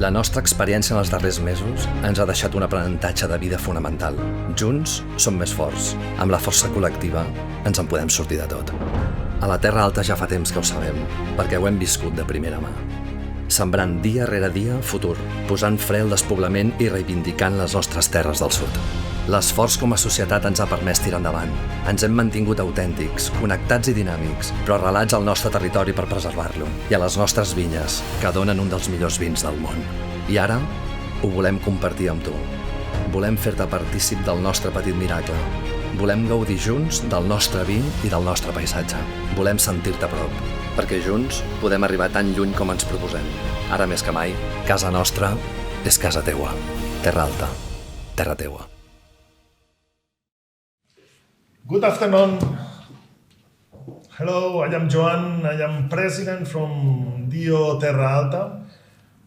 La nostra experiència en els darrers mesos ens ha deixat un aprenentatge de vida fonamental. Junts som més forts. Amb la força col·lectiva ens en podem sortir de tot. A la Terra Alta ja fa temps que ho sabem, perquè ho hem viscut de primera mà. Sembrant dia rere dia futur, posant fre al despoblament i reivindicant les nostres terres del sud. L'esforç com a societat ens ha permès tirar endavant. Ens hem mantingut autèntics, connectats i dinàmics, però arrelats al nostre territori per preservar-lo i a les nostres vinyes, que donen un dels millors vins del món. I ara ho volem compartir amb tu. Volem fer-te partícip del nostre petit miracle. Volem gaudir junts del nostre vi i del nostre paisatge. Volem sentir-te a prop, perquè junts podem arribar tan lluny com ens proposem. Ara més que mai, casa nostra és casa teua. Terra Alta, terra teua. Good afternoon. Hello, I am Joan. I am president from Dio Terra Alta.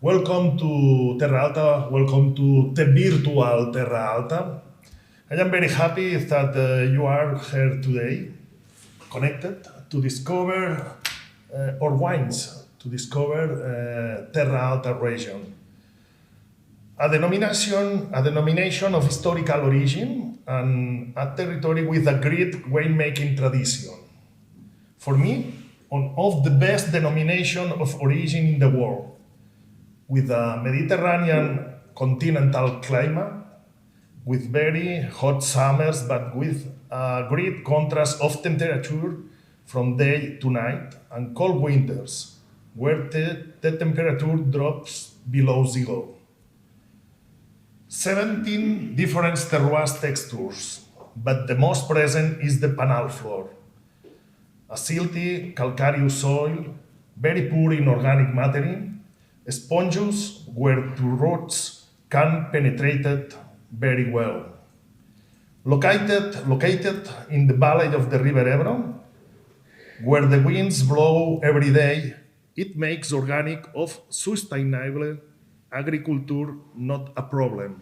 Welcome to Terra Alta. Welcome to the virtual Terra Alta. I am very happy that you are here today, connected to discover our wines, to discover Terra Alta region. A denomination of historical origin and a territory with a great winemaking tradition. For me, one of the best denomination of origin in the world, with a Mediterranean continental climate, with very hot summers, but with a great contrast of temperature from day to night, and cold winters, where the temperature drops below zero. 17 different terroir textures, but the most present is the panal floor. A silty, calcareous soil, very poor in organic matter, sponges where the roots can penetrate it very well. Located in the valley of the river Ebro, where the winds blow every day, it makes organic of sustainable agriculture not a problem.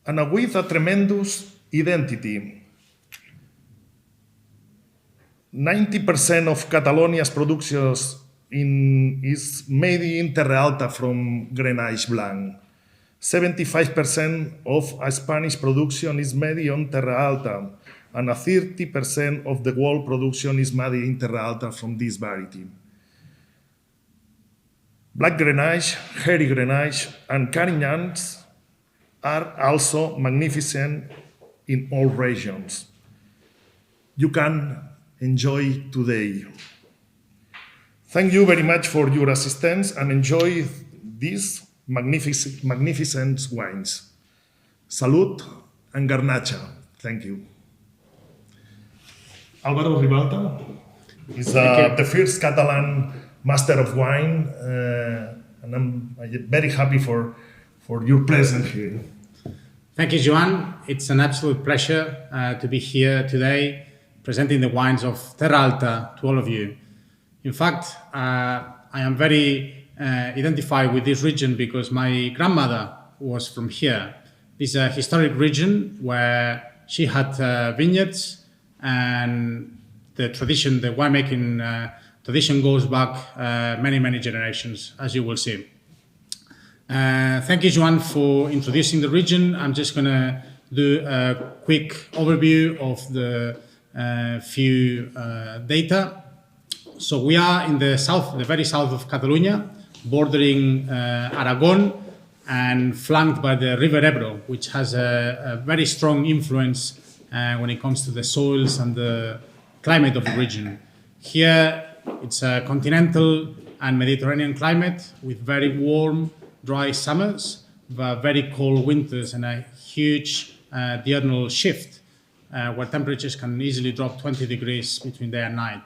And with a tremendous identity. 90% of Catalonia's production is made in Terra Alta from Grenache Blanc. 75% of Spanish production is made on Terra Alta, and 30% of the world production is made in Terra Alta from this variety. Black Grenache, hairy Grenache, and Carignans are also magnificent in all regions. You can enjoy today. Thank you very much for your assistance and enjoy these magnificent wines. Salud and Garnacha. Thank you. Alvaro Ribalta is the first Catalan Master of Wine, and I'm very happy for your presence here. Thank you, Joan. It's an absolute pleasure to be here today presenting the wines of Terra Alta to all of you. In fact, I am very identified with this region because my grandmother was from here. This is a historic region where she had vineyards, and the winemaking tradition goes back many generations, as you will see. Thank you, Joan, for introducing the region. I'm just going to do a quick overview of the few data. So we are in the south, the very south of Catalonia, bordering Aragon and flanked by the river Ebro, which has a very strong influence when it comes to the soils and the climate of the region. Here, it's a continental and Mediterranean climate with very warm, dry summers, but very cold winters and a huge diurnal shift where temperatures can easily drop 20 degrees between day and night.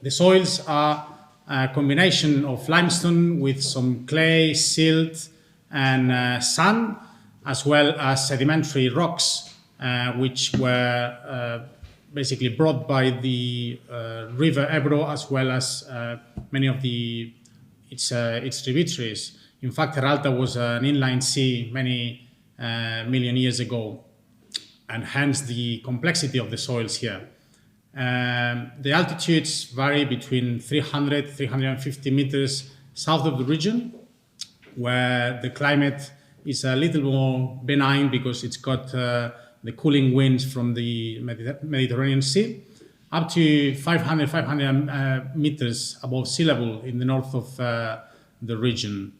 The soils are a combination of limestone with some clay, silt, and sand, as well as sedimentary rocks, which were basically brought by the river Ebro, as well as many of its tributaries. In fact, Terra Alta was an inland sea many million years ago, and hence the complexity of the soils here. The altitudes vary between 300, 350 meters south of the region, where the climate is a little more benign because it's got the cooling winds from the Mediterranean Sea, up to 500 meters above sea level in the north of the region,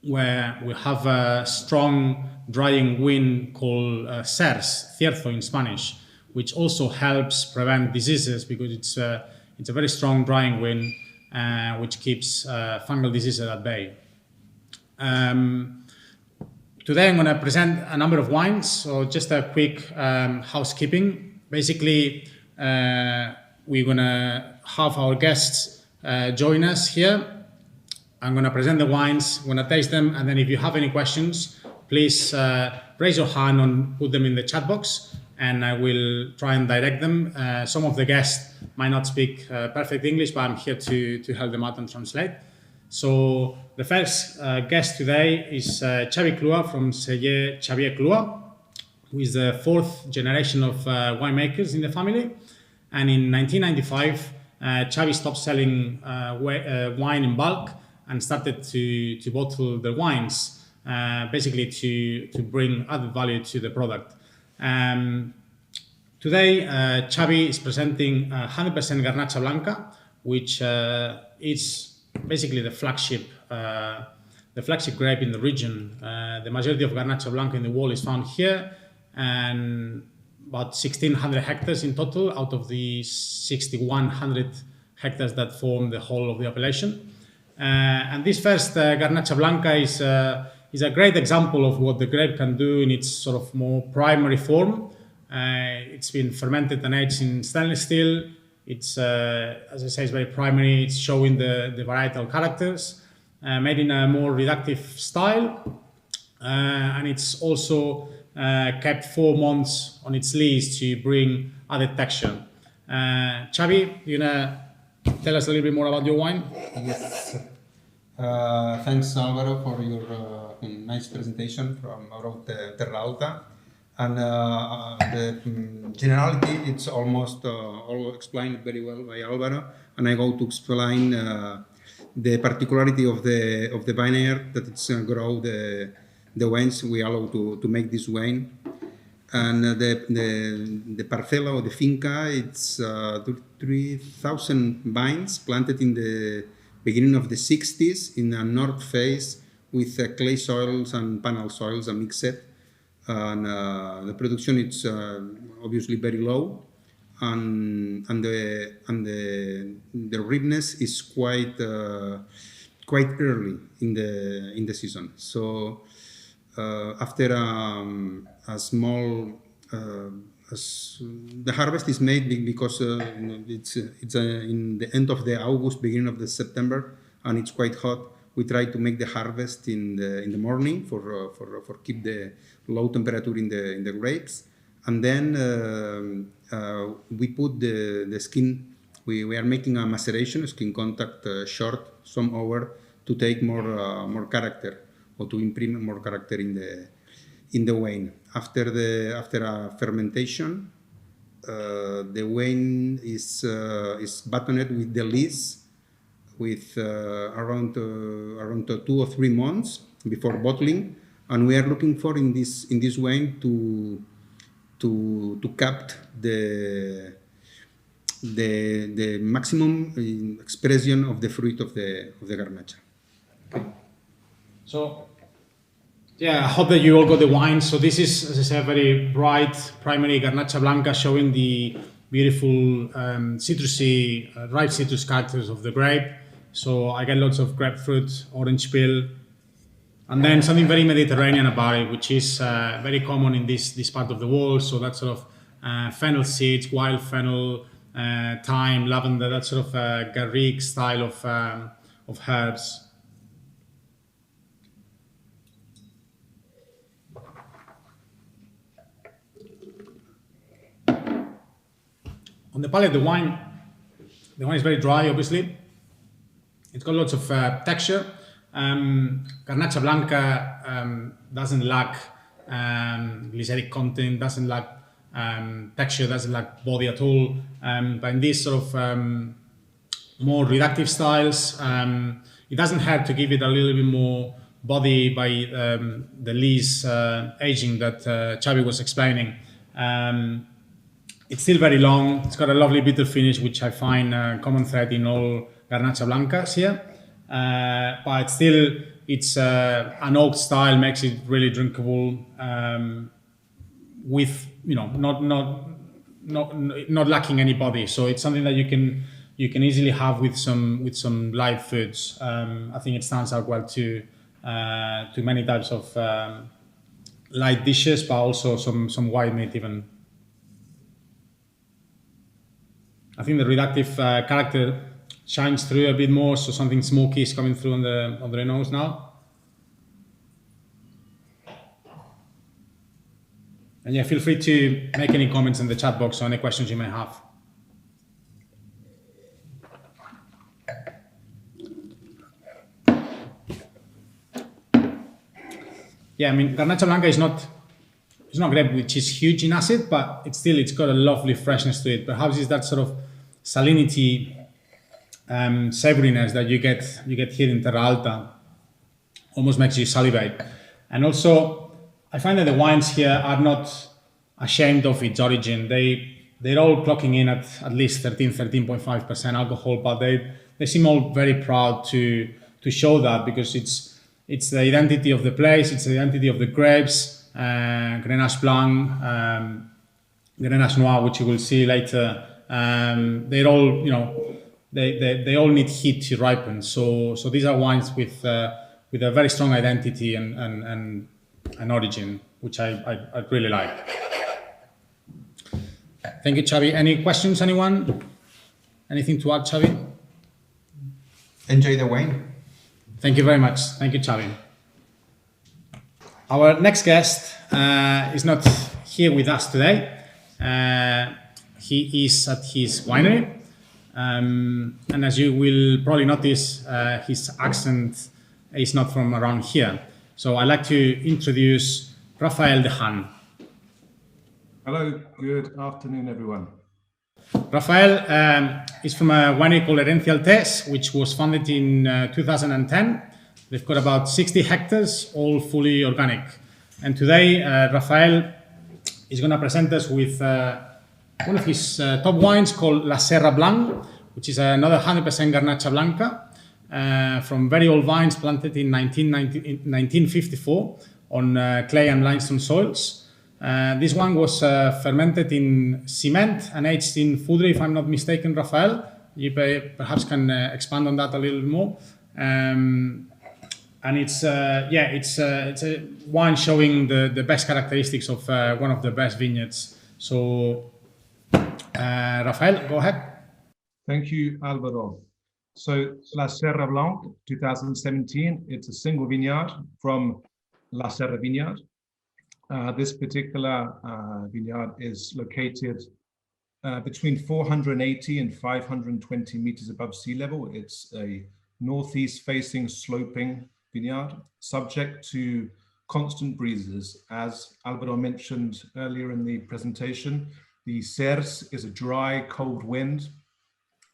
where we have a strong drying wind called cierzo in Spanish, which also helps prevent diseases because it's a very strong drying wind which keeps fungal diseases at bay. Today I'm going to present a number of wines, so just a quick housekeeping. Basically, we're going to have our guests join us here. I'm going to present the wines, I'm going to taste them, and then if you have any questions, please raise your hand and put them in the chat box, and I will try and direct them. Some of the guests might not speak perfect English, but I'm here to help them out and translate. So the first guest today is Xavi Clua from Celler Xavier Clua, who is the fourth generation of winemakers in the family. And in 1995, Xavi stopped selling wine in bulk and started to bottle the wines, basically to bring added value to the product. Today, Xavi is presenting 100% Garnacha Blanca, which is basically the flagship grape in the region. The majority of Garnacha Blanca in the world is found here, and about 1,600 hectares in total out of the 6,100 hectares that form the whole of the appellation. And this first Garnacha Blanca is a great example of what the grape can do in its sort of more primary form. It's been fermented and aged in stainless steel. It's, as I say, it's very primary. It's showing the varietal characters, made in a more reductive style. And it's also kept 4 months on its lees to bring added texture. Xavi, you gonna tell us a little bit more about your wine? Yes. Thanks, Alvaro, for your nice presentation from around Terra Alta. And the generality, it's almost all explained very well by Alvaro. And I go to explain the particularity of the vineyard that it's grow the wines we allow to make this wine. And the parcela or the finca, it's 3,000 vines planted in the beginning of the 60s in a north face with clay soils and panel soils mixed. And the production is obviously very low, and the ripeness is quite early in the season. So after a small the harvest is made because it's in the end of the August, beginning of the September, and it's quite hot. We try to make the harvest in the morning for keep the low temperature in the grapes, and then we put the skin. We are making a maceration, skin contact short some hour to take more character or to imprint more character in the wine. After a fermentation, the wine is buttoned with the lees with around 2 or 3 months before bottling, and we are looking for in this wine to capture the maximum expression of the fruit of the Garnacha. Okay. So, yeah, I hope that you all got the wine. So this is, as I said, very bright primary Garnacha Blanca, showing the beautiful citrusy, ripe citrus characters of the grape. So I get lots of grapefruit, orange peel, and then something very Mediterranean about it, which is very common in this part of the world. So that sort of fennel seeds, wild fennel, thyme, lavender, that sort of garrigue style of herbs. On the palate, the wine is very dry, obviously. It's got lots of texture. Garnacha Blanca doesn't lack glyceric content, doesn't lack texture, doesn't lack body at all. But in these sort of more reductive styles, it doesn't hurt to give it a little bit more body by the lees aging that Xavi was explaining. It's still very long. It's got a lovely bitter finish, which I find a common thread in all Garnacha Blancas here. But still, it's an oak style makes it really drinkable. With not lacking any body, so it's something that you can easily have with some light foods. I think it stands out well to many types of light dishes, but also some white meat even. I think the reductive character shines through a bit more, so something smoky is coming through on the nose now. And yeah, feel free to make any comments in the chat box or any questions you may have. Yeah, I mean, Garnacha Blanca is not grape which is huge in acid, but it's got a lovely freshness to it. Perhaps it's that sort of salinity, savoriness that you get here in Terra Alta, almost makes you salivate. And also, I find that the wines here are not ashamed of its origin. They're all clocking in at least 13.5% alcohol, but they seem all very proud to show that, because it's the identity of the place, it's the identity of the grapes, Grenache Blanc, Grenache Noir, which you will see later. They're all, they all need heat to ripen. So these are wines with a very strong identity and an origin, which I really like. Thank you, Xavi. Any questions, anyone? Anything to add, Xavi? Enjoy the wine. Thank you very much. Thank you, Xavi. Our next guest is not here with us today. He is at his winery. And as you will probably notice, his accent is not from around here. So I'd like to introduce Rafael de Haan. Hello, good afternoon, everyone. Rafael is from a winery called Herencia Altés, which was founded in 2010. They've got about 60 hectares, all fully organic. And today, Rafael is going to present us with one of his top wines called La Serra Blanc, which is another 100% Garnacha Blanca. From very old vines planted in 1954 on clay and limestone soils. This one was fermented in cement and aged in foudre, if I'm not mistaken, Rafael. You perhaps can expand on that a little more. And it's a wine showing the best characteristics of one of the best vineyards. So, Rafael, go ahead. Thank you, Alvaro. So La Serra Blanc 2017, it's a single vineyard from La Serra Vineyard. This particular vineyard is located between 480 and 520 meters above sea level. It's a northeast facing sloping vineyard subject to constant breezes. As Alvaro mentioned earlier in the presentation, the Zens is a dry, cold wind.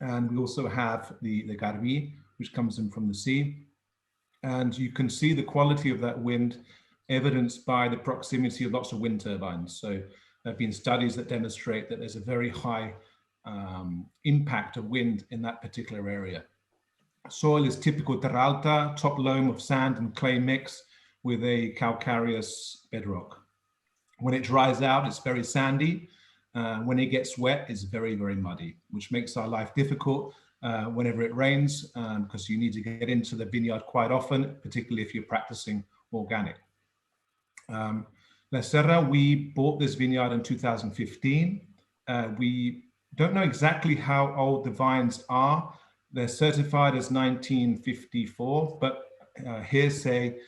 And we also have the Garbi, which comes in from the sea. And you can see the quality of that wind evidenced by the proximity of lots of wind turbines. So there have been studies that demonstrate that there's a very high impact of wind in that particular area. Soil is typical Terra Alta, top loam of sand and clay mix with a calcareous bedrock. When it dries out, it's very sandy. When it gets wet, it's very, very muddy, which makes our life difficult whenever it rains, because you need to get into the vineyard quite often, particularly if you're practicing organic. La Serra, we bought this vineyard in 2015. We don't know exactly how old the vines are. They're certified as 1954, but hearsay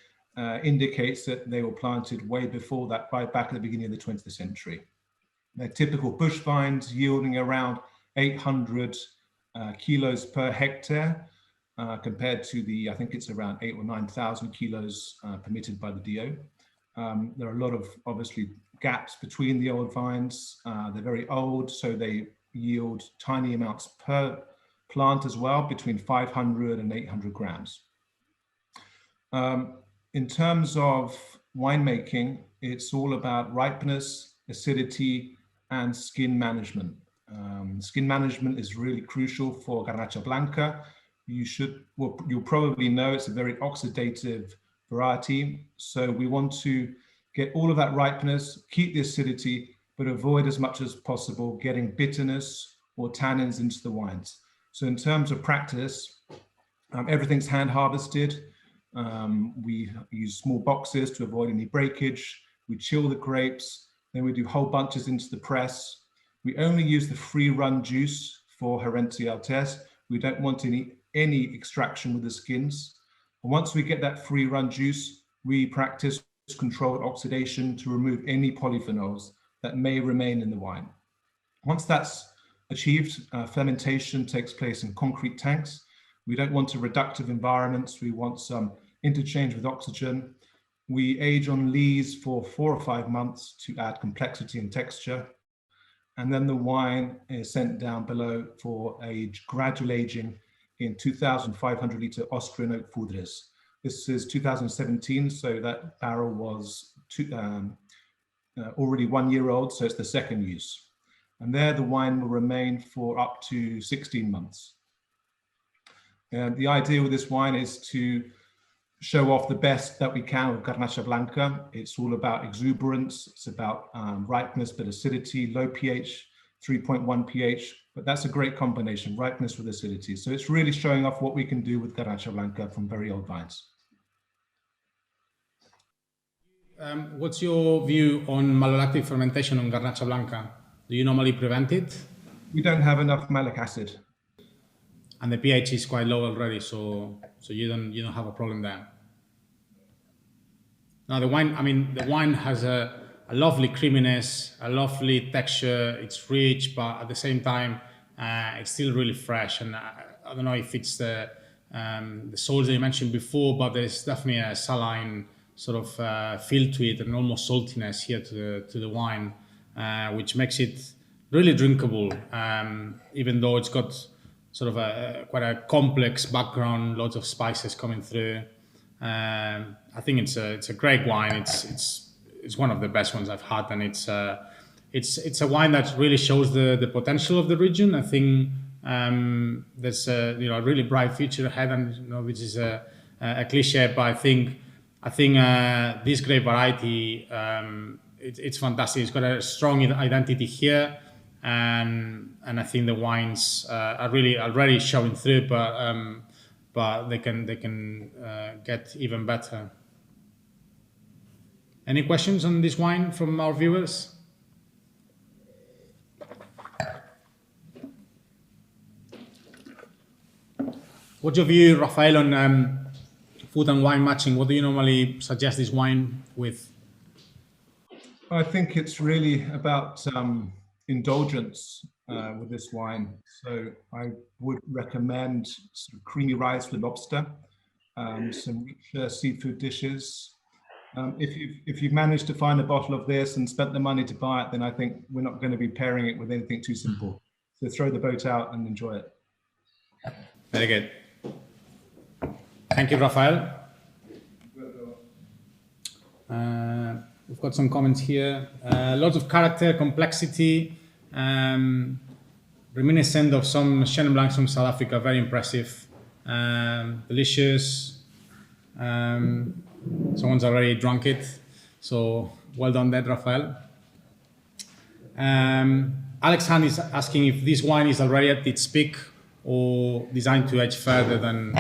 indicates that they were planted way before that, back at the beginning of the 20th century. They're typical bush vines yielding around 800 kilos per hectare, compared to I think it's around 8,000 or 9,000 kilos permitted by the DO. There are a lot of, obviously, gaps between the old vines. They're very old, so they yield tiny amounts per plant as well, between 500 and 800 grams. in terms of winemaking, it's all about ripeness, acidity, and skin management. Skin management is really crucial for Garnacha Blanca. You'll probably know it's a very oxidative variety. So we want to get all of that ripeness, keep the acidity, but avoid as much as possible getting bitterness or tannins into the wines. So in terms of practice, everything's hand harvested. We use small boxes to avoid any breakage. We chill the grapes, then we do whole bunches into the press. We only use the free run juice for Herencia Altes. We don't want any extraction with the skins. And once we get that free run juice, we practice controlled oxidation to remove any polyphenols that may remain in the wine. Once that's achieved, fermentation takes place in concrete tanks. We don't want a reductive environments. We want some interchange with oxygen. We age on lees for 4 or 5 months to add complexity and texture. And then the wine is sent down below for a gradual aging in 2,500 litre Austrian oak foudres. This is 2017, so that barrel was already 1 year old, so it's the second use. And there the wine will remain for up to 16 months. And the idea with this wine is to show off the best that we can with Garnacha Blanca. It's all about exuberance, it's about ripeness, but acidity, low pH, 3.1 pH, but that's a great combination, ripeness with acidity. So it's really showing off what we can do with Garnacha Blanca from very old vines. What's your view on malolactic fermentation on Garnacha Blanca? Do you normally prevent it? We don't have enough malic acid. And the pH is quite low already, so you don't have a problem there. Now the wine has a lovely creaminess, a lovely texture. It's rich, but at the same time, it's still really fresh. And I don't know if it's the salts that you mentioned before, but there's definitely a saline sort of feel to it and almost saltiness here to the wine, which makes it really drinkable, even though it's got sort of quite a complex background, lots of spices coming through. I think it's a great wine. It's one of the best ones I've had, and it's a wine that really shows the potential of the region. I think there's a really bright future ahead, and which is a cliche, but I think this grape variety it's fantastic. It's got a strong identity here. And I think the wines are really already showing through, but they can get even better. Any questions on this wine from our viewers? What's your view, Rafael, on food and wine matching? What do you normally suggest this wine with? I think it's really about indulgence with this wine. So I would recommend sort of creamy rice with lobster, some rich seafood dishes. If you've managed to find a bottle of this and spent the money to buy it, then I think we're not going to be pairing it with anything too simple. So throw the boat out and enjoy it. Very good. Thank you, Rafael. We've got some comments here. Lots of character, complexity, reminiscent of some Chenin Blancs from South Africa. Very impressive. Delicious. Someone's already drunk it. So well done there, Rafael. Alex Han is asking if this wine is already at its peak or designed to age further than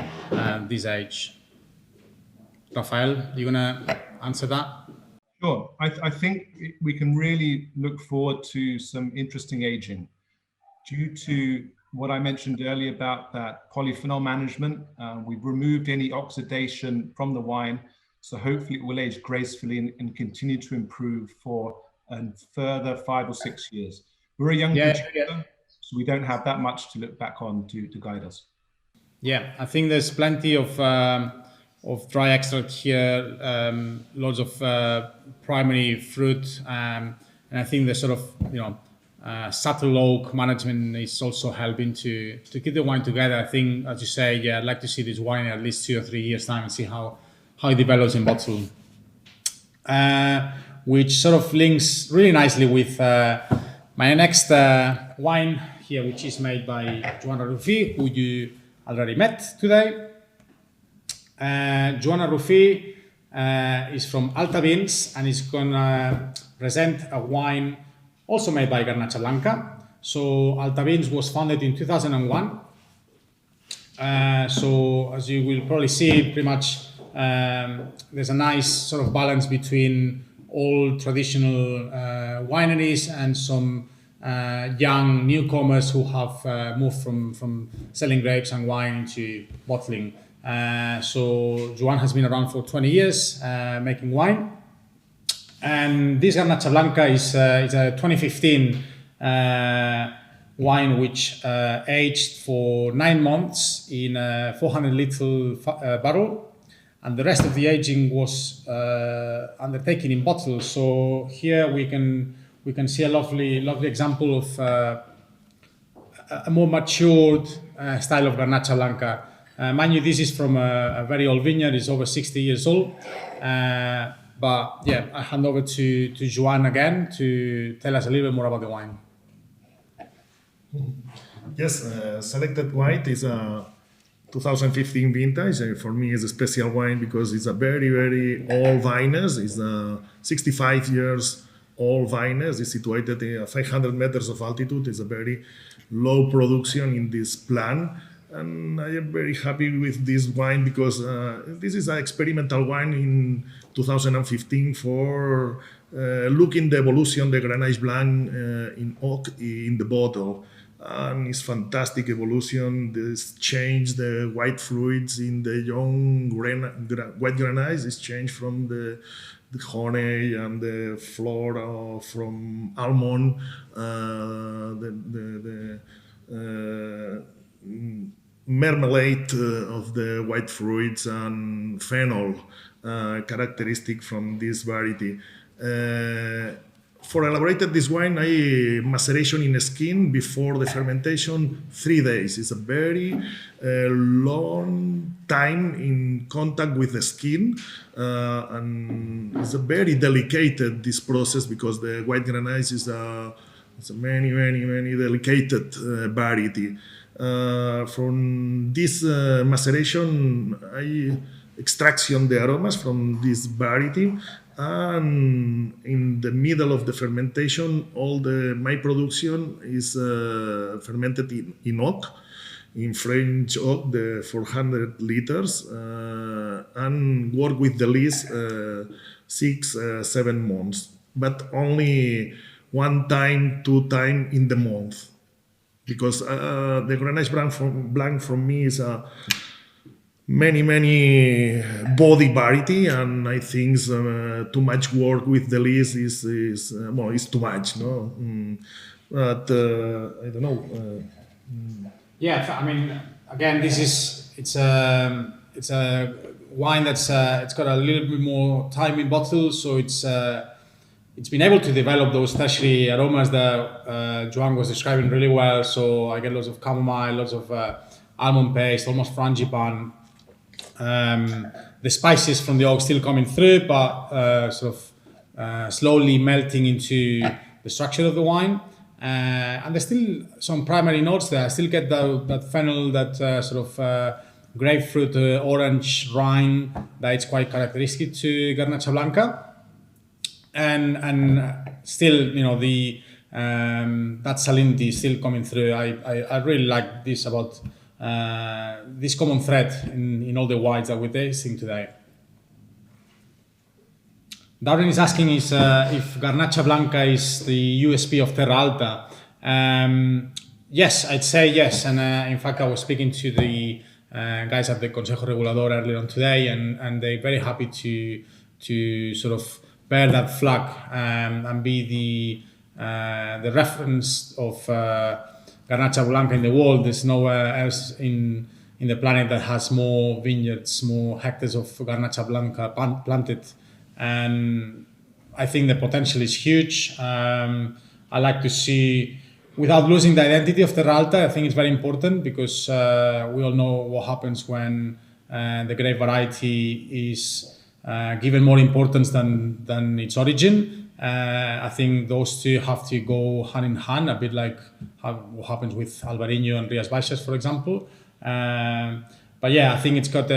this age. Rafael, you gonna answer that? Sure. I think we can really look forward to some interesting aging due to what I mentioned earlier about that polyphenol management. We've removed any oxidation from the wine, so hopefully it will age gracefully and continue to improve for a further 5 or 6 years. We're a young producer, so we don't have that much to look back on to guide us. Yeah, I think there's plenty of dry extract here, lots of primary fruit, and I think the sort of subtle oak management is also helping to keep the wine together. I think, as you say, I'd like to see this wine in at least 2 or 3 years time and see how how it develops in bottle, which sort of links really nicely with my next wine here, which is made by Joanna Ruffi, who you already met today. Joanna Ruffi is from Alta Vins and is going to present a wine also made by Garnacha Blanca. So Alta Vins was founded in 2001. So as you will probably see, pretty much there's a nice sort of balance between old traditional wineries and some young newcomers who have moved from selling grapes and wine into bottling. So Joan has been around for 20 years making wine. And this Garnacha Blanca is a 2015 wine which aged for 9 months in a 400 litre barrel. And the rest of the aging was undertaken in bottles. So here we can see a lovely example of a more matured style of Garnacha Blanca. Mind you, this is from a very old vineyard. It's over 60 years old. But yeah, I hand over to Joan again to tell us a little bit more about the wine. Yes, selected white is a 2015 vintage. For me, it's a special wine because it's a very, very old vineyard. It's a 65 years old vineyard. It's situated at 500 meters of altitude. It's a very low production in this plant. And I am very happy with this wine because this is an experimental wine in 2015 for looking the evolution, the Grenache Blanc in oak in the bottle. And it's fantastic evolution. This change the white fruits in the young white Grenache is changed from the honey and the flora from almond, marmalade of the white fruits and phenol characteristic from this variety. For elaborated this wine, I maceration in skin before the fermentation 3 days. It's a very long time in contact with the skin, and it's a very delicate this process because the white Grenache is a many delicate variety. From this maceration, I extraction the aromas from this variety, and in the middle of the fermentation, all my production is fermented in oak, in French oak, the 400 liters, and work with the lees 6-7 months, but only 1 time, 2 times in the month. Because the Grenache Blanc from me is a many body variety, and I think too much work with the lees is too much, no? But I don't know. Yeah, I mean, again, it's a wine that's it's got a little bit more time in bottle, so it's been able to develop those tertiary aromas that Joan was describing really well. So I get lots of chamomile, lots of almond paste, almost frangipane. The spices from the oak still coming through, but slowly melting into the structure of the wine. And there's still some primary notes there. I still get that fennel, that grapefruit, orange rind that is quite characteristic to Garnacha Blanca. And still, the that salinity is still coming through. I really like this about this common thread in all the wines that we're tasting today. Darren is asking if Garnacha Blanca is the USP of Terra Alta. Yes, I'd say yes. And in fact, I was speaking to the guys at the Consejo Regulador earlier on today, and they're very happy to sort of bear that flag and be the reference of Garnacha Blanca in the world. There's nowhere else in the planet that has more vineyards, more hectares of Garnacha Blanca planted, and I think the potential is huge. I like to see, without losing the identity of Terra Alta, I think it's very important because we all know what happens when the grape variety is given more importance than its origin. I think those two have to go hand in hand, a bit like what happens with Alvarinho and Rías Baixas, for example. But yeah, I think it's got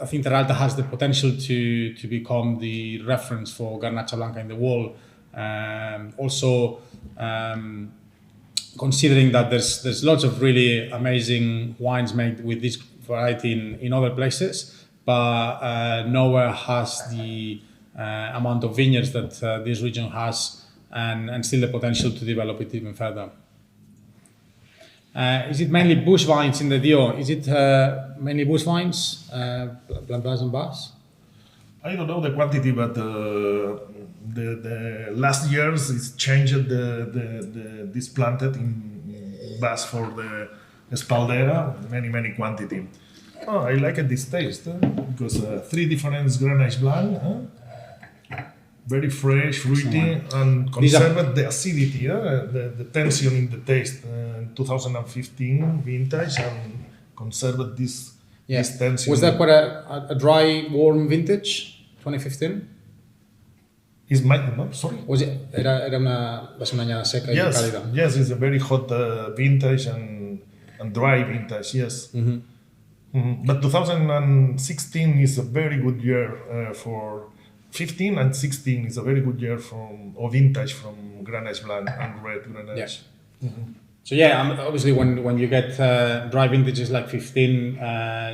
I think Terra Alta has the potential to become the reference for Garnacha Blanca in the world. Also, considering that there's lots of really amazing wines made with this variety in other places, but nowhere has the amount of vineyards that this region has, and still the potential to develop it even further. Is it mainly bush vines in the Dio? Is it mainly bush vines, Plantas and Bas? I don't know the quantity, but the last years it's changed this planted in Bas for the Espaldera, many quantity. Oh, I like this taste because 3 different Grenache Blanc, very fresh, fruity, and conserved the acidity, the tension in the taste. 2015 vintage and conserved this tension. Was that quite a dry, warm vintage, 2015? Is my no? Sorry. Was it? Va ser una añada seca y cálida. Yes, it's a very hot vintage and dry vintage. Yes. Mm-hmm. Mm-hmm. But 2016 is a very good year for 15 and 16 is a very good year or vintage from Grenache Blanc and red Grenache. Yes. Mm-hmm. So yeah, obviously when you get dry vintages like 15,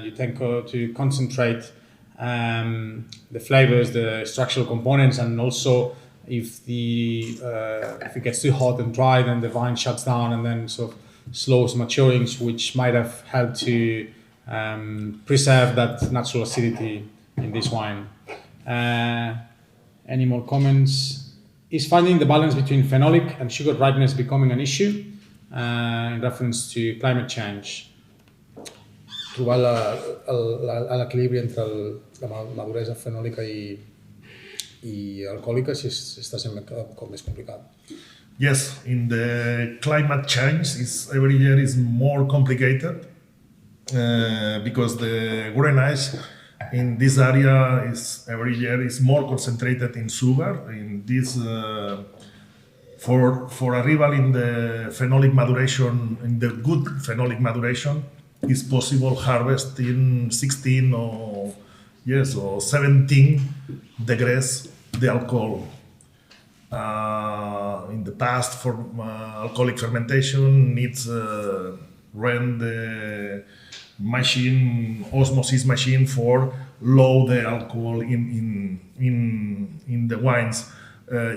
you tend to concentrate the flavors, the structural components, and also if it gets too hot and dry, then the vine shuts down and then sort of slows maturing, which might have helped to preserve that natural acidity in this wine. Any more comments? Is finding the balance between phenolic and sugar ripeness becoming an issue in reference to climate change? Trobar l'equilibri entre la maduresa fenòlica i alcohòlica si està sent com més complicat. Yes, in the climate change, every year is more complicated because the Grenache in this area every year is more concentrated in sugar. In this, for arrival in the phenolic maturation, in the good phenolic maturation, is possible harvest in 16 or 17 degrees the alcohol. In the past, for alcoholic fermentation, needs run the machine, osmosis machine, for low the alcohol in the wines.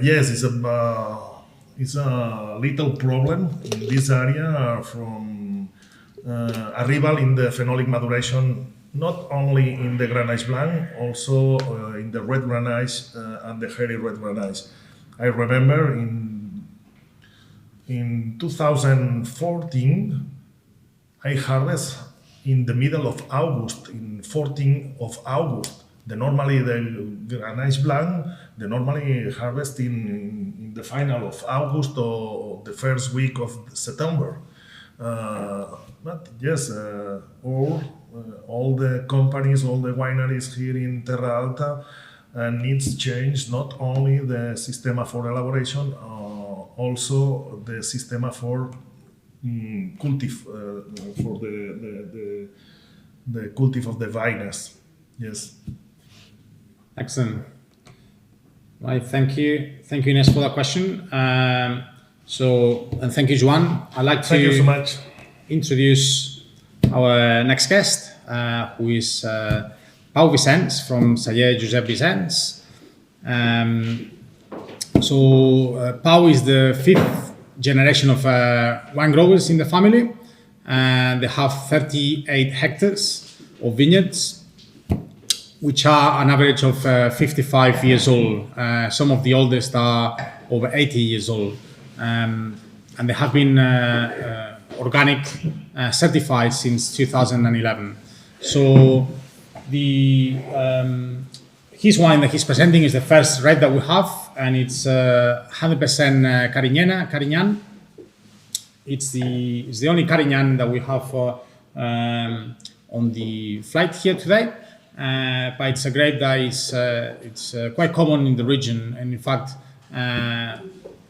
Yes, it's a little problem in this area from arrival in the phenolic maturation, not only in the Grenache Blanc, also in the red Grenache and the hairy red Grenache. I remember in 2014, I harvest in the middle of August, in 14th of August. Normally the Grenache Blanc, they normally harvest in the final of August or the first week of September. But yes, all the companies, all the wineries here in Terra Alta needs change, not only the system for elaboration, also the system for cultive, for the cultive of the vines. Yes. Excellent. Right, thank you, Ines, for that question. And thank you, Joan. I'd like to thank you so much. Introduce our next guest, who is Pau Vicenz from Celler Giuseppe Zens. Pau is the 5th generation of wine growers in the family, and they have 38 hectares of vineyards, which are an average of 55 years old. Some of the oldest are over 80 years old, and they have been organic certified since 2011. So his wine that he's presenting is the first red that we have, and it's 100% Carignan. It's the only Carignan that we have on the flight here today. But it's a grape that is quite common in the region, and in fact,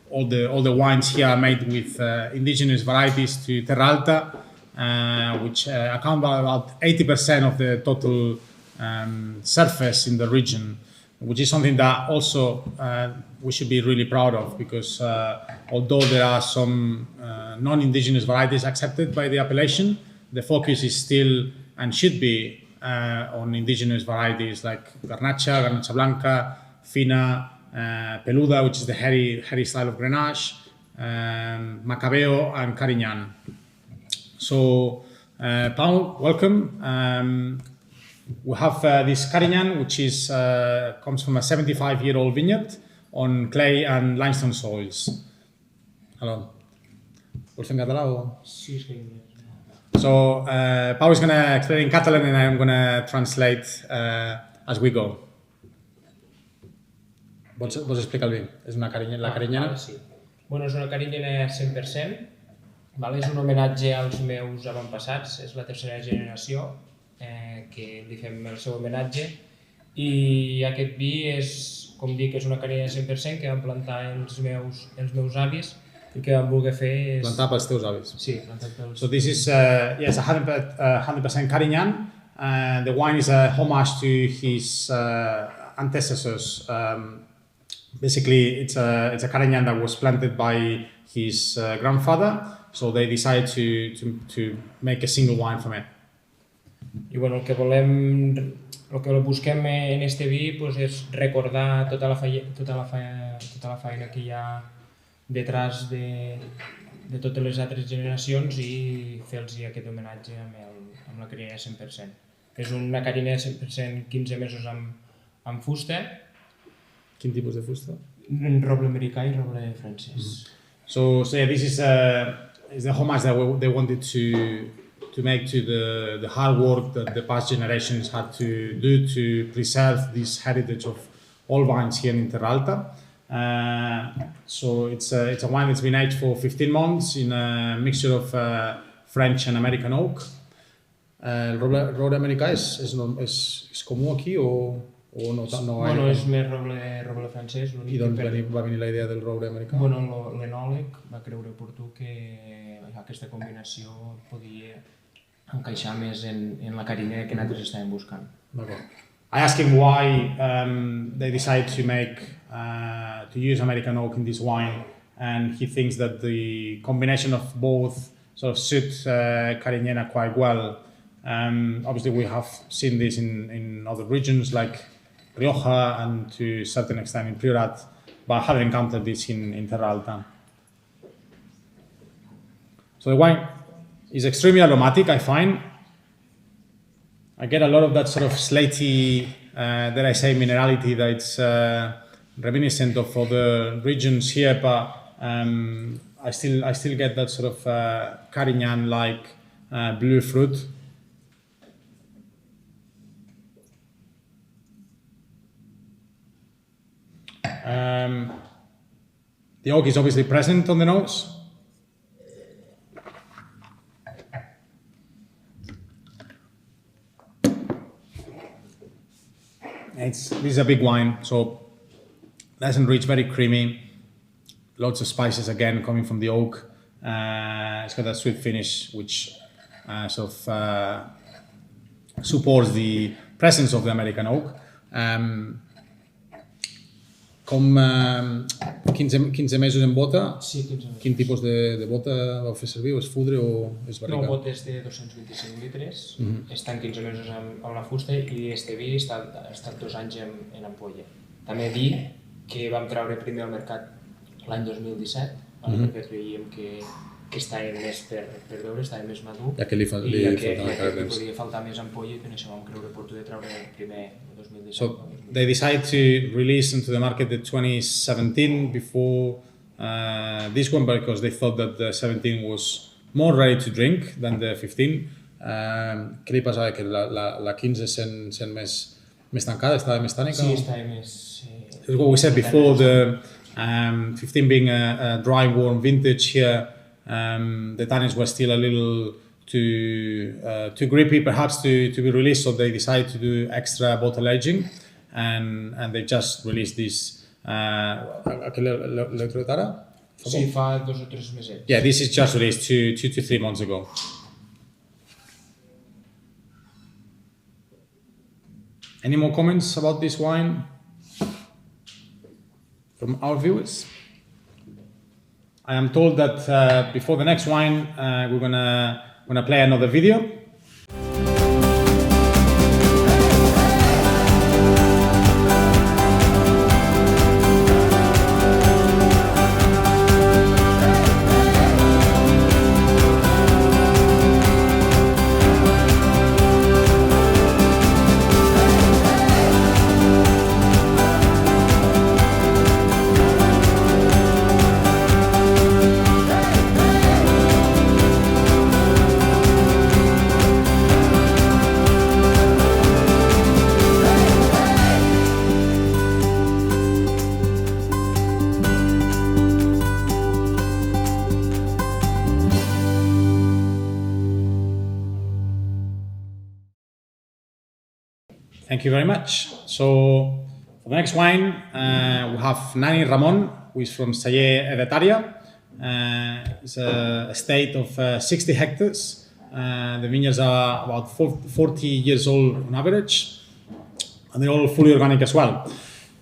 all the wines here are made with indigenous varieties to Terra Alta, which account for about 80% of the total surface in the region, which is something that also we should be really proud of, because although there are some non-indigenous varieties accepted by the appellation, the focus is still and should be on indigenous varieties like Garnacha, Garnacha Blanca, Fina, Peluda, which is the hairy style of Grenache, Macabeo, and Carignan. So, Paul, welcome. We have this Carignan, which is comes from a 75-year-old vineyard on clay and limestone soils. Hello. Vols fer en català o? Sí, sí. So, Pau is going to explain in Catalan and I'm going to translate as we go. Vols explicar bé? És una la carinyana? Sí. Bueno, és una carinyana 100%. Vale? És un homenatge als meus avantpassats. És la tercera generació que li fem el seu homenatge. I aquest vi és, com dic, és una carinyana 100% que van plantar els meus avis. El que vam voler fer és... Plantar pels teus avis. Sí, plantar pels... So this is, yes, 100% Carignan. The wine is a homage to his ancestors. Basically, it's a Carignan that was planted by his grandfather. So they decided to make a single wine from it. I bueno, el que busquem en este vi pues, és recordar tota la feina que hi ha detrás de totes les altres generacions i fer-los aquest homenatge amb la carinyana 100%. És una carinyana 100% 15 mesos amb fusta. Quin tipus de fusta? Roble americà i roble francès. So yeah, this is the homage that they wanted to make to the hard work that the past generations had to do to preserve this heritage of all vines here in Terra Alta. So it's a wine that's been aged for 15 months in a mixture of French and American oak. El roble americà és comú aquí o no? Bueno, és més roble francès. I d'on va venir la idea del roble americà? Bueno, l'enòleg va creure oportú que aquesta combinació podia encaixar més en la carinyana que nosaltres estàvem buscant. I asked him why they decided to use American oak in this wine, and he thinks that the combination of both sort of suit Carignana quite well. Obviously, we have seen this in other regions like Rioja and to a certain extent in Priorat, but I haven't encountered this in Terra Alta. So the wine is extremely aromatic, I find. I get a lot of that sort of slaty, dare I say, minerality that it's reminiscent of other regions here, but I still get that sort of Carignan-like blue fruit. The oak is obviously present on the nose. This is a big wine, so nice and rich, very creamy. Lots of spices again coming from the oak. It's got a sweet finish, which sort of supports the presence of the American oak. Com 15 mesos en bota? Sí, 15 mesos. Quin tipus de bota vau fer servir? És fudre o és barrica? No, botes de 225 litres, estan 15 mesos amb la fusta i este vi ha estat 2 anys en ampolla. També dir que vam treure primer al mercat l'any 2017, perquè creiem que estava més per veure, estava més madur i que podia faltar més ampolla i per això vam creure oportú de treure primer el 2017. So they decided to release into the market the 2017 before this one because they thought that the 17 was more ready to drink than the 15. Què li passava? Que la 15 sent més tancada, estava més tànica? Sí, estava més... That's what we said before, the 15 being a dry, warm vintage here, the tannins were still a little too grippy perhaps to be released, so they decided to do extra bottle aging, and they just released this. Sí, fa 2 o 3 meses. Yeah, this is just released 2 to 3 months ago. Any more comments about this wine from our viewers? I am told that before the next wine, we're gonna play another video. Thank you very much. So for the next wine, we have Nani Ramon, who is from Salle Edetaria. It's a estate of 60 hectares. The vineyards are about 40 years old on average, and they're all fully organic as well.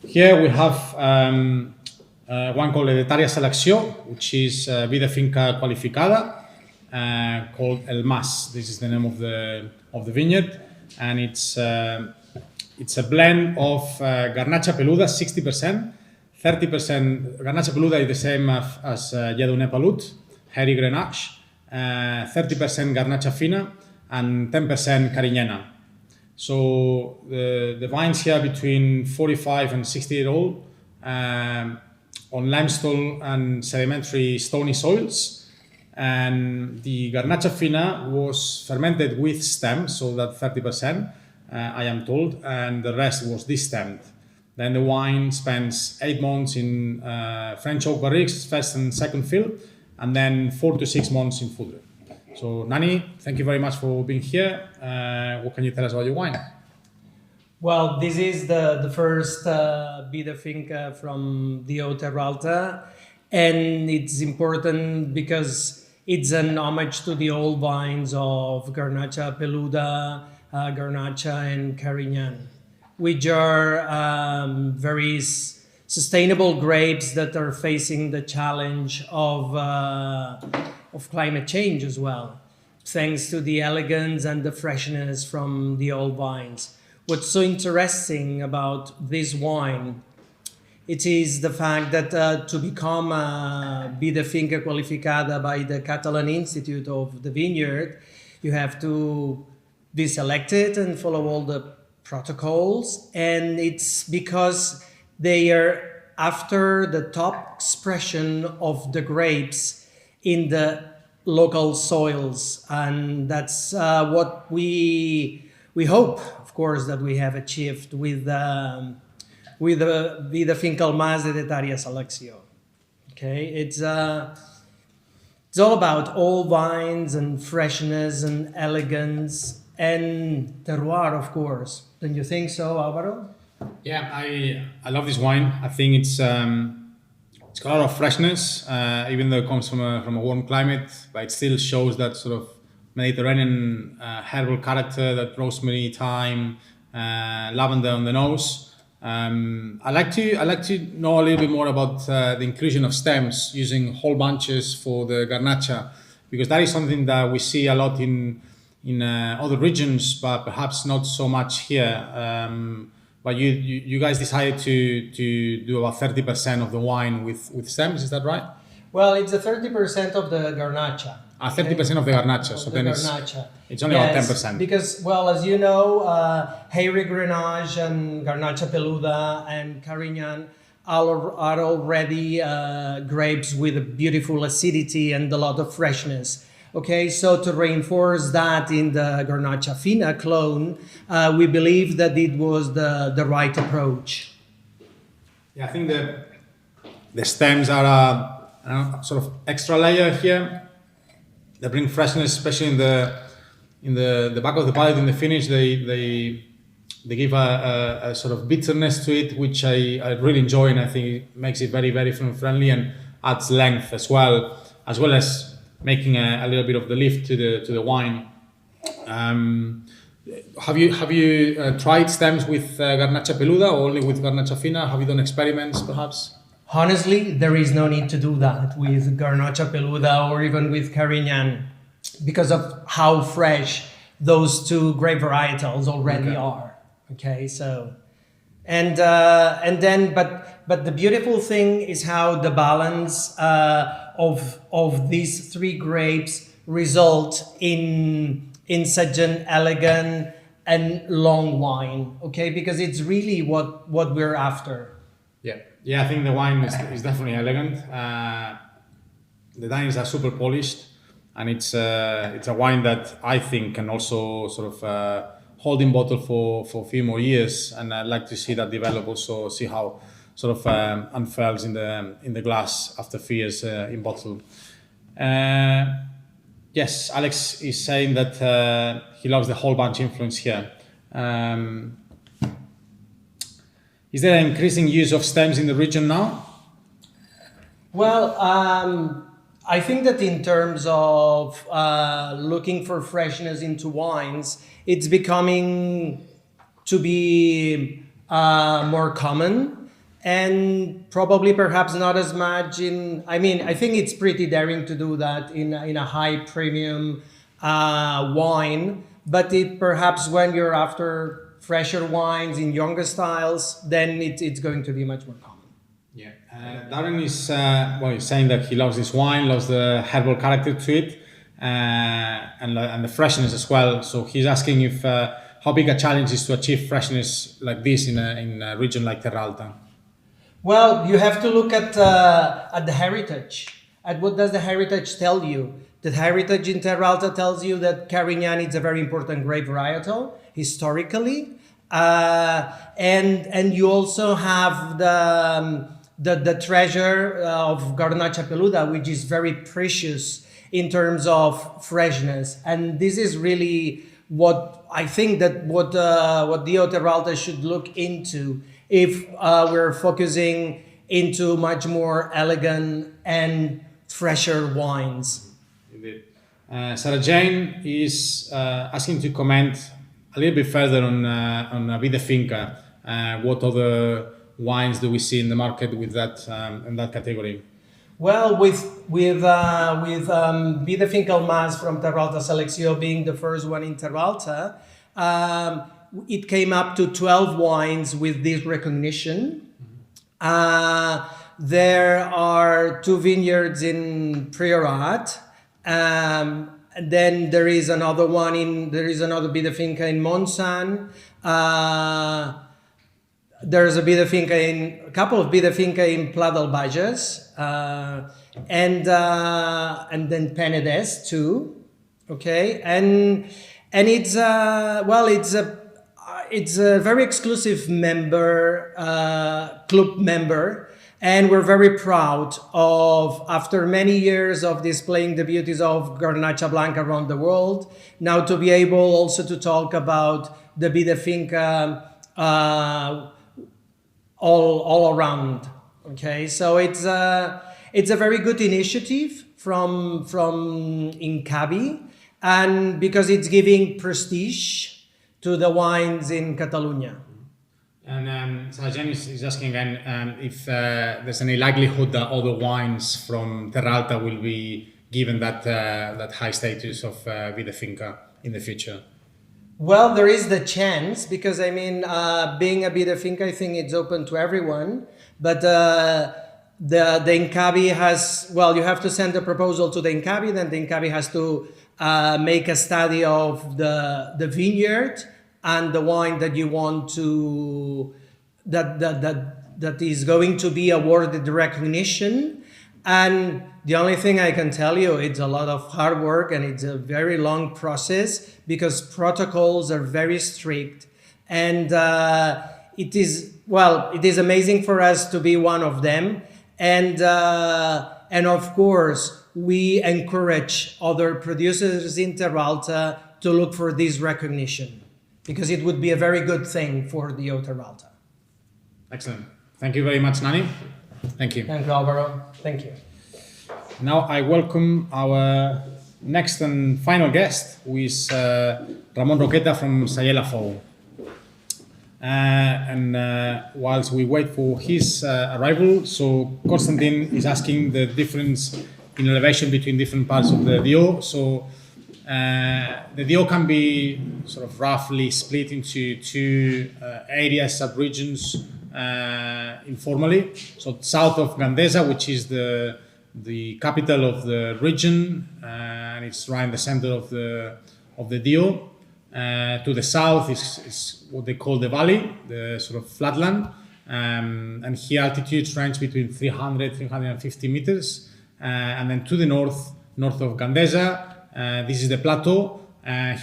Here we have one called Edetaria Selecció, which is Vida Finca Qualificada, called El Mas. This is the name of the vineyard, and it's a blend of Garnacha Peluda, 60%, 30% Garnacha Peluda is the same as Lledonner Pelut, Hairy Grenache, 30% Garnacha Fina, and 10% Carignana. So the vines here between 45 and 60 years old, on limestone and sedimentary stony soils. And the Garnacha Fina was fermented with stems, so that 30%. I am told, and the rest was destemmed. Then the wine spends 8 months in French oak barriques, first and second fill, and then 4 to 6 months in food. So Nani, thank you very much for being here. What can you tell us about your wine? Well, this is the first Vida Finca from Dio Terra Alta, and it's important because it's an homage to the old vines of Garnacha Peluda, Garnacha and Carignan, which are very sustainable grapes that are facing the challenge of climate change as well, thanks to the elegance and the freshness from the old vines. What's so interesting about this wine, it is the fact that to become a Vida Finca Qualificada by the Catalan Institute of the Vineyard, you have to be selected and follow all the protocols, and it's because they are after the top expression of the grapes in the local soils, and that's what we hope, of course, that we have achieved with the Vida Finca El Mas de Edetaria Selecció. Okay, it's all about old vines and freshness and elegance and terroir, of course. Don't you think so, Alvaro? Yeah, I love this wine. I think it's got a lot of freshness, even though it comes from a warm climate, but it still shows that sort of Mediterranean herbal character, that rosemary, thyme, lavender on the nose. I like to know a little bit more about the inclusion of stems using whole bunches for the Garnacha, because that is something that we see a lot in other regions, but perhaps not so much here. But you guys decided to do about 30% of the wine with stems, is that right? Well, it's a 30% of the Garnacha. 30% of the Garnacha, so then it's only about 10%. Because, well, as you know, Hairy Grenache and Garnacha Peluda and Carignan are already grapes with a beautiful acidity and a lot of freshness. Okay, so to reinforce that in the Garnacha Fina clone, we believe that it was the right approach. Yeah, I think the stems are a sort of extra layer here. they bring freshness, especially in the back of the palate. In the finish, they give a sort of bitterness to it, which I really enjoy, and I think it makes it very, very friendly and adds length as well as making a little bit of the lift to the wine. Have you tried stems with Garnacha peluda or only with Garnacha fina? Have you done experiments, perhaps? Honestly, there is no need to do that with Garnacha peluda or even with Carignan, because of how fresh those two grape varietals already are. Okay, so and then but the beautiful thing is how the balance of these three grapes result in such an elegant and long wine. Okay, because it's really what we're after. Yeah, I think the wine is definitely elegant. The tannins are super polished, and it's a wine that I think can also sort of hold in bottle for a few more years, and I'd like to see that develop. Also, see how sort of unfurls in the glass after 3 years in bottle. Yes, Alex is saying that he loves the whole bunch influence here. Is there an increasing use of stems in the region now? Well, I think that in terms of looking for freshness into wines, it's becoming to be more common, and probably perhaps not as much I think it's pretty daring to do that in a high premium wine, but it perhaps when you're after fresher wines in younger styles, then it's going to be much more common. Yeah, Darren is he's saying that he loves this wine, loves the herbal character to it, and the freshness as well. So he's asking if how big a challenge is to achieve freshness like this in a region like Terra Alta. Well, you have to look at the heritage. At what does the heritage tell you? The heritage in Terra Alta tells you that Carignan is a very important grape varietal historically, and you also have the treasure of Garnacha peluda, which is very precious in terms of freshness. And this is really what I think that what DO Terra Alta should look into if we're focusing into much more elegant and fresher wines. Indeed. Sarah Jane is asking to comment a little bit further on Vida Finca. What other wines do we see in the market with that in that category? Well, with Vida Finca Mas from Terra Alta Selección being the first one in Terra Alta, it came up to 12 wines with this recognition. There are 2 vineyards in Priorat. Then there is another Vida Finca in Monsan. There's a couple of Vida Finca in Pla del Bages, and then Penedès too. Okay, and it's a very exclusive club member. And we're very proud of, after many years of displaying the beauties of Garnacha Blanca around the world, now to be able also to talk about the Vida Finca all around. Okay, so it's a very good initiative from Incavi, and because it's giving prestige to the wines in Catalonia. And Sarah is asking again if there's any likelihood that other wines from Terra Alta will be given that high status of Vida Finca in the future. Well, there is the chance, because being a Vida Finca, I think it's open to everyone. But the Incavi has, you have to send a proposal to the Incavi, then the Incavi has to make a study of the vineyard and the wine that you want to, that is going to be awarded the recognition. And the only thing I can tell you, it's a lot of hard work and it's a very long process because protocols are very strict. And it is amazing for us to be one of them. And And of course, we encourage other producers in Terra Alta to look for this recognition, because it would be a very good thing for the Terra Alta. Excellent. Thank you very much, Nani. Thank you. Thank you, Alvaro. Thank you. Now I welcome our next and final guest, who is Ramon Rogeta from Sayela Fou. Whilst we wait for his arrival, so Constantine is asking the difference in elevation between different parts of the DO. So the DO can be sort of roughly split into two areas, subregions, informally. So south of Gandesa, which is the capital of the region, and it's right in the center of the DO. To the south is what they call the valley, the sort of flatland, and here altitudes range between 350 meters. And then to the north of Gandesa, this is the plateau.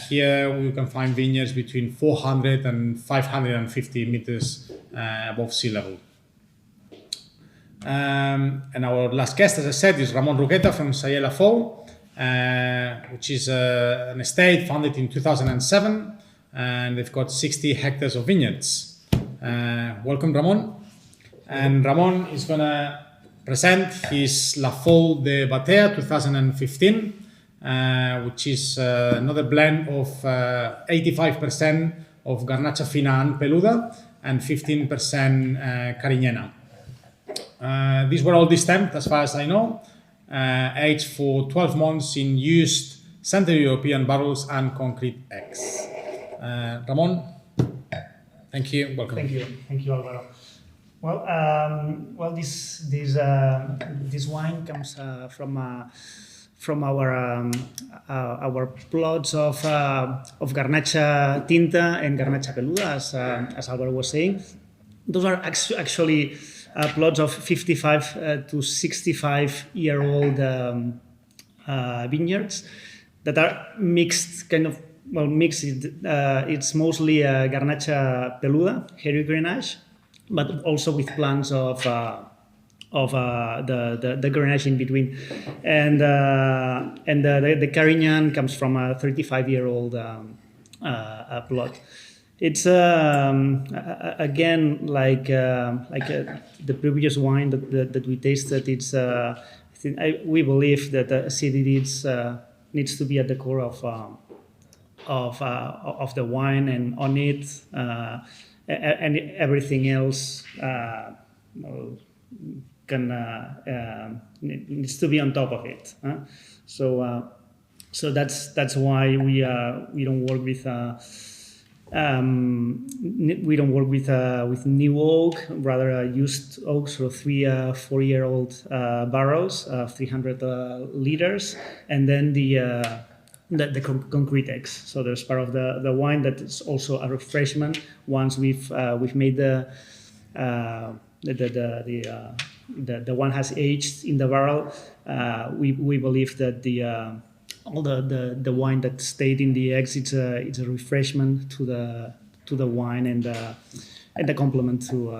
Here we can find vineyards between 400 and 550 meters above sea level. And our last guest, as I said, is Ramon Rogeta from Sayela Fou, which is an estate founded in 2007, and they've got 60 hectares of vineyards. Welcome, Ramon. And Ramon is going to present his La Fou de Batea 2015, which is another blend of 85% of Garnacha Fina and Peluda and 15% Carignana. These were all destamped, as far as I know, aged for 12 months in used Central European barrels and concrete eggs. Ramon, thank you. Welcome. Thank you, Alvaro. Well, this wine comes from our plots of Garnacha Tinta and Garnacha Peluda, as Alvaro was saying. Those are actually plots of 55 to 65-year-old vineyards that are mixed, mixed. It's mostly Garnacha Peluda, hairy Grenache, but also with plants of the Grenache in between. And the Carignan comes from a 35-year-old plot. It's again like the previous wine that we tasted. It's we believe that acidity needs to be at the core of the wine, and on it and everything else needs to be on top of it. So that's why we don't work with. We don't work with new oak, rather used oak, so 3-4-year-old barrels, 300 liters, and then the concrete eggs. So there's part of the wine that is also a refreshment. Once we've made the wine has aged in the barrel, we believe that all the wine that stayed in the eggs, it's a refreshment to the wine and the complement to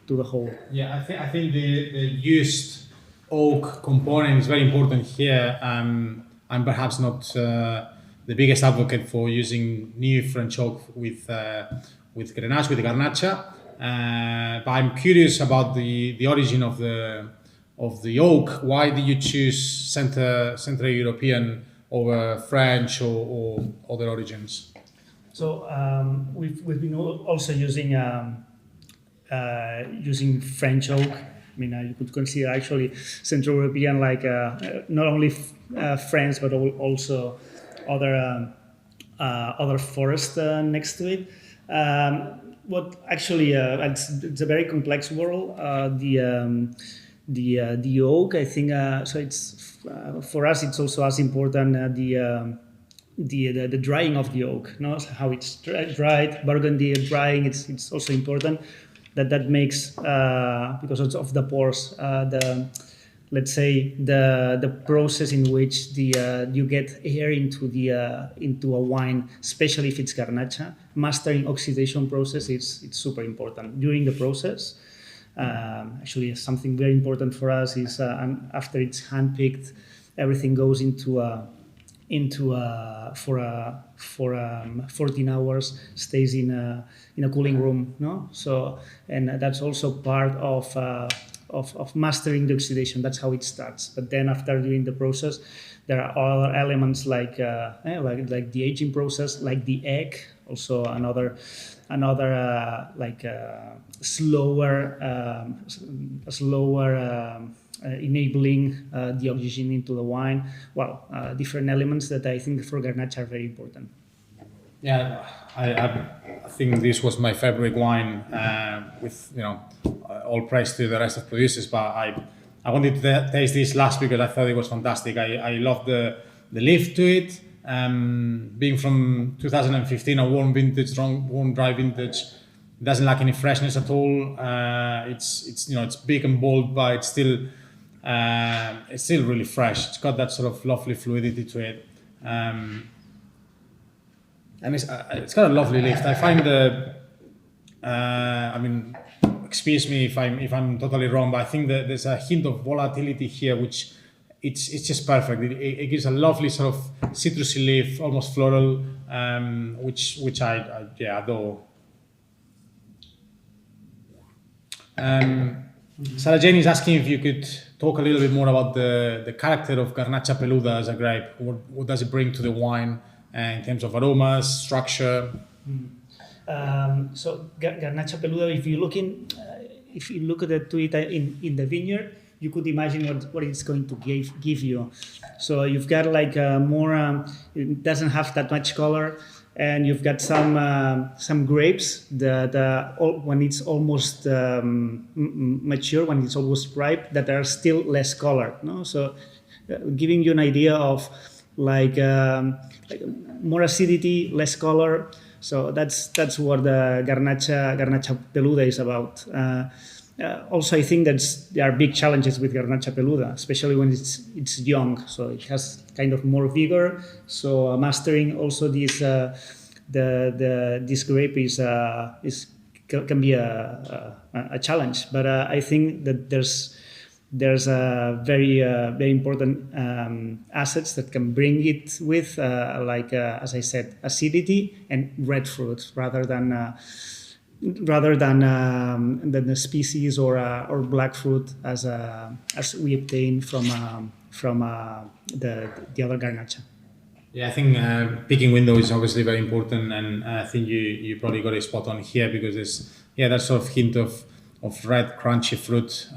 the whole. Yeah, I think the used oak component is very important here. I'm perhaps not the biggest advocate for using new French oak with Grenache, with Garnacha, but I'm curious about the origin of the oak. Why did you choose Central European over French or other origins? So we've been also using French oak. I mean, you could consider actually Central European like not only France but also other forest next to it. What actually it's a very complex world. The oak, I think, so it's for us. It's also as important the drying of the oak, how it's dried. Burgundy drying, it's also important. That makes because of the pores, let's say the process in which you get air into a wine, especially if it's Garnacha. Mastering oxidation process it's super important during the process. Actually, something very important for us is after it's handpicked, everything goes into 14 hours, stays in a cooling room. No, so and that's also part of mastering the oxidation. That's how it starts. But then after doing the process, there are other elements like the aging process, like the egg, also another slower enabling the oxygen into the wine. Well, different elements that I think for Garnacha are very important. Yeah, I think this was my favorite wine. With all praise to the rest of producers, but I wanted to taste this last because I thought it was fantastic. I love the leaf to it. Being from 2015, a warm vintage, warm dry vintage, it doesn't lack any freshness at all. It's big and bold, but it's still really fresh. It's got that sort of lovely fluidity to it, and it's got a lovely lift. I find excuse me if I'm totally wrong, but I think that there's a hint of volatility here, which it's just perfect. It gives a lovely sort of citrusy leaf, almost floral, which I adore. Sarah Jane is asking if you could talk a little bit more about the character of Garnacha Peluda as a grape. What does it bring to the wine in terms of aromas, structure? So Garnacha Peluda, if you look at it in the vineyard, you could imagine what it's going to give you. So you've got like more. It doesn't have that much color, and you've got some grapes that when it's almost mature, when it's almost ripe, that are still less colored. No, so giving you an idea of like more acidity, less color. So that's what the Garnacha Peluda is about. Also, I think there are big challenges with Garnacha Peluda, especially when it's young. So it has kind of more vigor. So mastering also this grape can be a challenge. But I think that there's a very important assets that can bring it with, as I said, acidity and red fruit rather than the species or black fruit as we obtain from the other Garnacha. Yeah, I think picking window is obviously very important, and I think you probably got it spot on here because there's that sort of hint of red crunchy fruit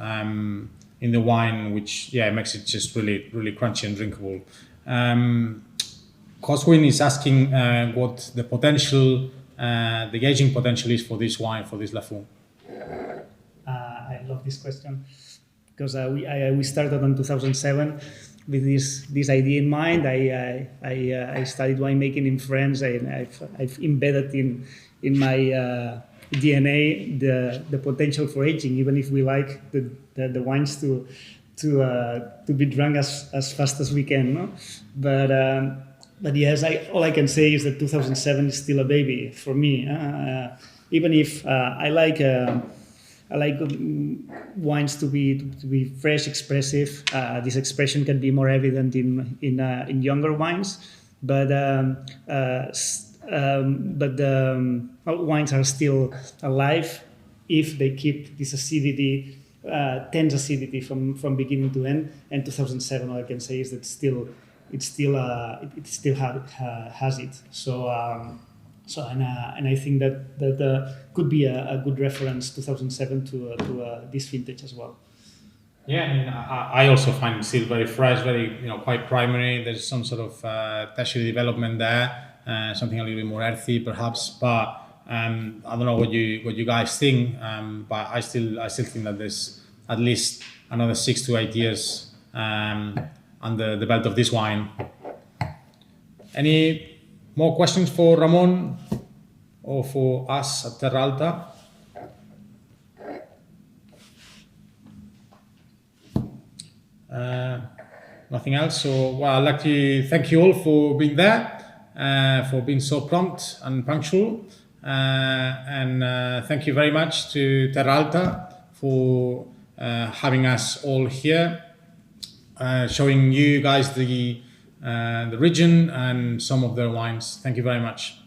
in the wine, which makes it just really really crunchy and drinkable. Coswin is asking what the potential, the aging potential is for this wine, for this Lafon. I love this question because we started in 2007 with this idea in mind. I studied winemaking in France, and I've embedded in my DNA the potential for aging, even if we like the wines to be drunk as fast as we can, no? But yes, all I can say is that 2007 is still a baby for me. Even if I like wines to be fresh, expressive. This expression can be more evident in younger wines, but wines are still alive if they keep this acidity, tense acidity from beginning to end. And 2007, all I can say is that it still has it. So I think that could be a good reference, 2007 to this vintage as well. Yeah, I mean, I also find it still very fresh, very quite primary. There's some sort of tertiary development there, something a little bit more earthy perhaps. But I don't know what you guys think. But I still think that there's at least another 6 to 8 years under the belt of this wine. Any more questions for Ramon or for us at Terra Alta? Nothing else. So, well, I'd like to thank you all for being there, for being so prompt and punctual, and thank you very much to Terra Alta for having us all here, showing you guys the region and some of their wines. Thank you very much.